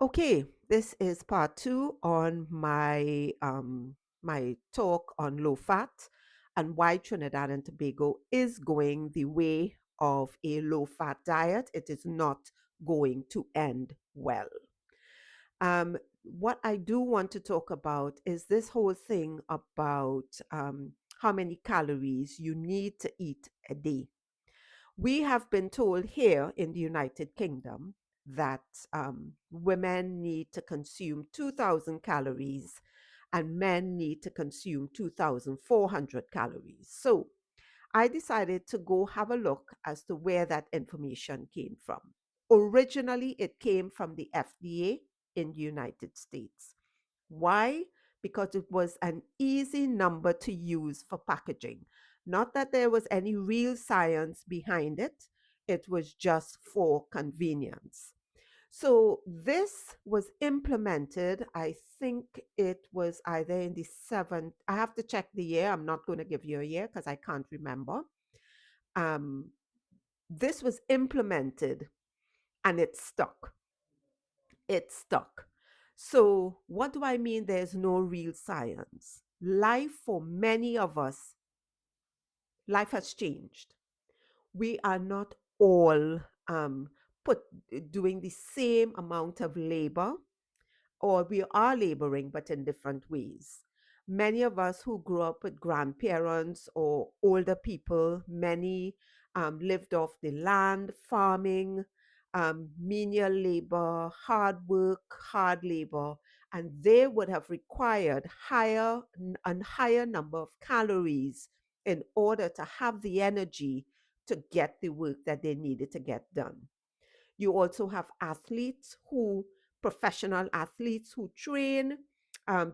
Okay, this is part two on my talk on low fat and why Trinidad and Tobago is going the way of a low fat diet. It is not going to end well. What I do want to talk about is this whole thing about how many calories you need to eat a day. We have been told here in the United Kingdom that women need to consume 2,000 calories and men need to consume 2,400 calories. So I decided to go have a look as to where that information came from. Originally, it came from the FDA in the United States. Why? Because it was an easy number to use for packaging. Not that there was any real science behind it, it was just for convenience. So this was implemented, I think it was either in the seventh, I have to check the year. I'm not going to give you a year because I can't remember. Um, this was implemented and it stuck. It stuck. So, what do I mean? There's no real science. Life for many of us, life has changed. We are not all put doing the same amount of labor, or we are laboring, but in different ways. Many of us who grew up with grandparents or older people, many lived off the land, farming, menial labor, hard work, hard labor, and they would have required higher number of calories in order to have the energy to get the work that they needed to get done. You also have professional athletes who train,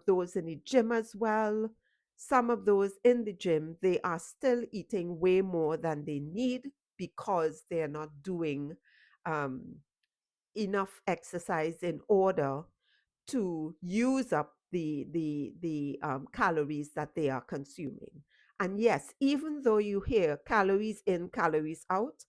those in the gym as well. Some of those in the gym, they are still eating way more than they need because they are not doing um, enough exercise in order to use up the calories that they are consuming. And yes, even though you hear calories in, calories out,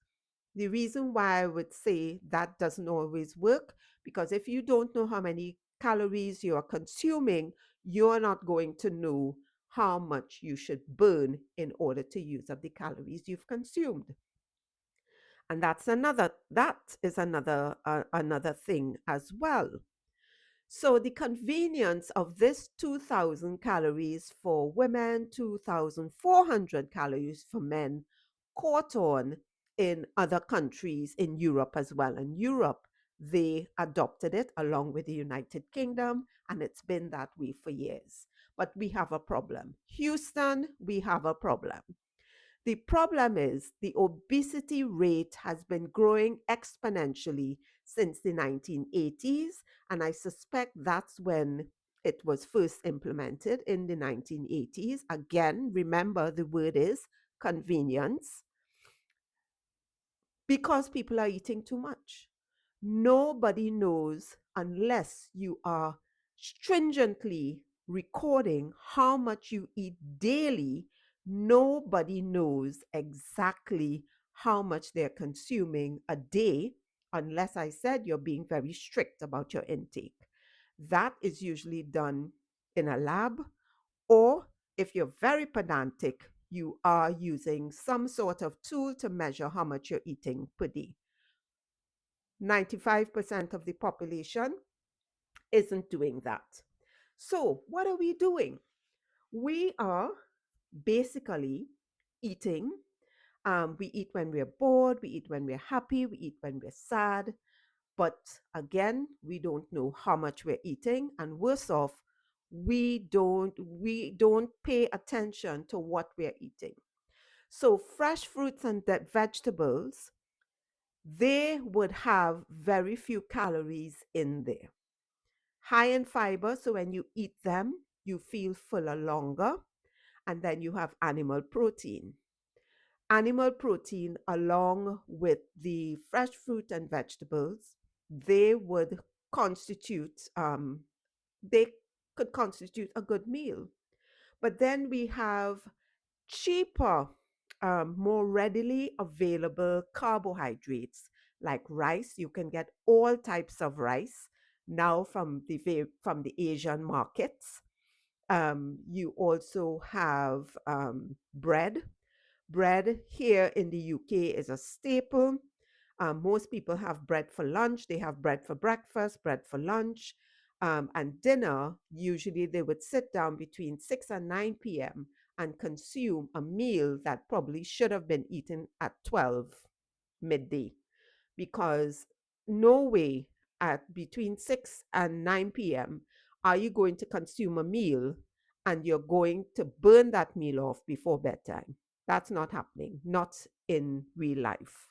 the reason why I would say that doesn't always work, because if you don't know how many calories you are consuming, you're not going to know how much you should burn in order to use up the calories you've consumed. And that is another thing as well. So the convenience of this 2,000 calories for women, 2,400 calories for men caught on in other countries in Europe as well. In Europe, they adopted it along with the United Kingdom, and it's been that way for years. But we have a problem. Houston, we have a problem. The problem is the obesity rate has been growing exponentially since the 1980s, and I suspect that's when it was first implemented in the 1980s. Again, remember the word is convenience, because people are eating too much. Nobody knows unless you are stringently recording how much you eat daily. Nobody knows exactly how much they're consuming a day unless I said you're being very strict about your intake. That is usually done in a lab, or if you're very pedantic, you are using some sort of tool to measure how much you're eating per day. 95% of the population isn't doing that. So, what are we doing? We are basically eating. We eat when we're bored, we eat when we're happy, we eat when we're sad. But again, we don't know how much we're eating, and worse off, we don't pay attention to what we're eating. So fresh fruits and vegetables, they would have very few calories in there. High in fiber, so when you eat them, you feel fuller longer. And then you have animal protein. Animal protein, along with the fresh fruit and vegetables, they would constitute, they could constitute a good meal. But then we have cheaper, more readily available carbohydrates like rice. You can get all types of rice, now from from the Asian markets. You also have bread. Bread here in the UK is a staple. Most people have bread for lunch. They have bread for breakfast, bread for lunch, and dinner. Usually, they would sit down between 6 and 9 p.m. and consume a meal that probably should have been eaten at 12 midday, because no way at between 6 and 9 p.m. are you going to consume a meal and you're going to burn that meal off before bedtime. That's not happening, not in real life.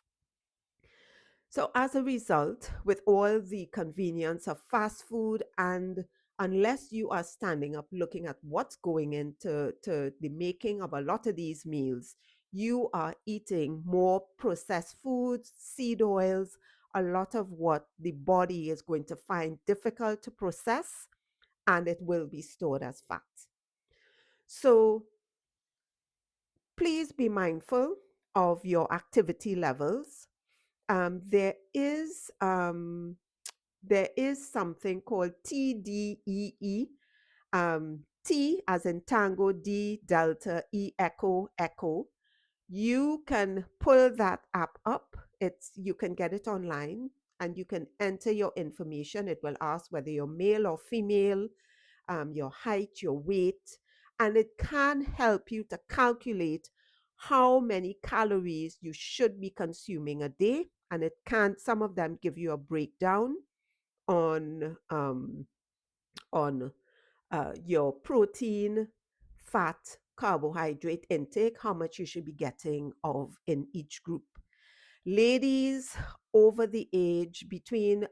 So, as a result, with all the convenience of fast food, and unless you are standing up looking at what's going into the making of a lot of these meals, you are eating more processed foods, seed oils, a lot of what the body is going to find difficult to process, and it will be stored as fat. So, please be mindful of your activity levels. There is there is something called TDEE. T as in Tango, D Delta, E Echo, Echo. You can pull that app up. You can get it online and you can enter your information. It will ask whether you're male or female, your height, your weight, and it can help you to calculate how many calories you should be consuming a day. And it can, some of them give you a breakdown on your protein, fat, carbohydrate intake, how much you should be getting of in each group. Ladies over the age between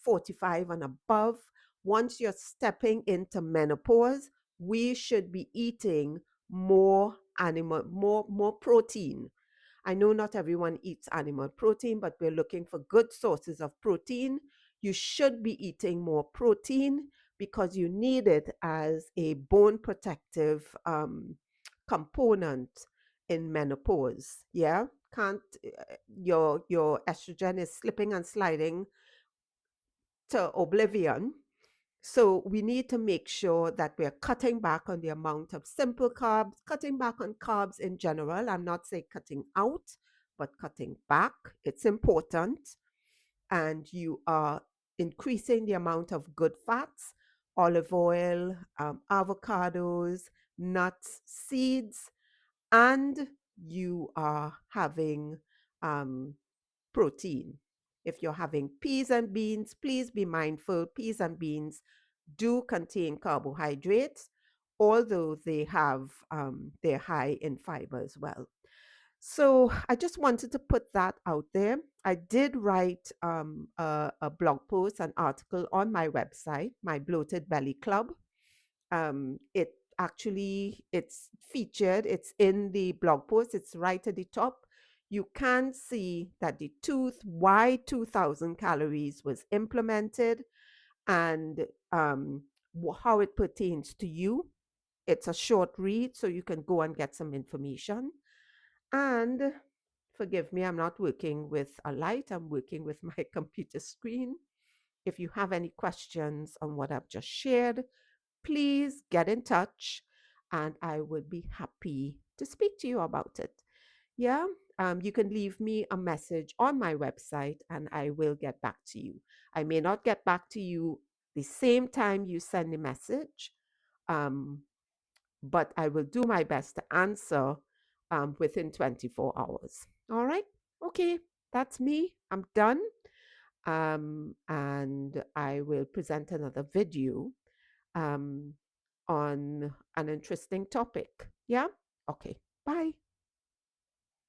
45 and above, once you're stepping into menopause, we should be eating more protein. I know not everyone eats animal protein, but we're looking for good sources of protein. You should be eating more protein because you need it as a bone protective component in menopause. Yeah, can't your estrogen is slipping and sliding to oblivion. So we need to make sure that we're cutting back on the amount of simple carbs, cutting back on carbs in general. I'm not saying cutting out, but cutting back. It's important. And you are increasing the amount of good fats, olive oil, avocados, nuts, seeds, and you are having um, protein. If you're having peas and beans, please be mindful. Peas and beans do contain carbohydrates, although they're high in fiber as well. So I just wanted to put that out there. I did write a blog post, an article on my website, my Bloated Belly Club. It actually it's featured. It's in the blog post. It's right at the top. You can see that the tooth why 2,000 calories was implemented, and how it pertains to you. It's a short read, so you can go and get some information. And forgive me, I'm not working with a light, I'm working with my computer screen. If you have any questions on what I've just shared, please get in touch and I would be happy to speak to you about it. Yeah, you can leave me a message on my website and I will get back to you. I may not get back to you the same time you send the message, um, but I will do my best to answer within 24 hours. All right. Okay. That's me. I'm done. And I will present another video um, on an interesting topic. Yeah. Okay. Bye.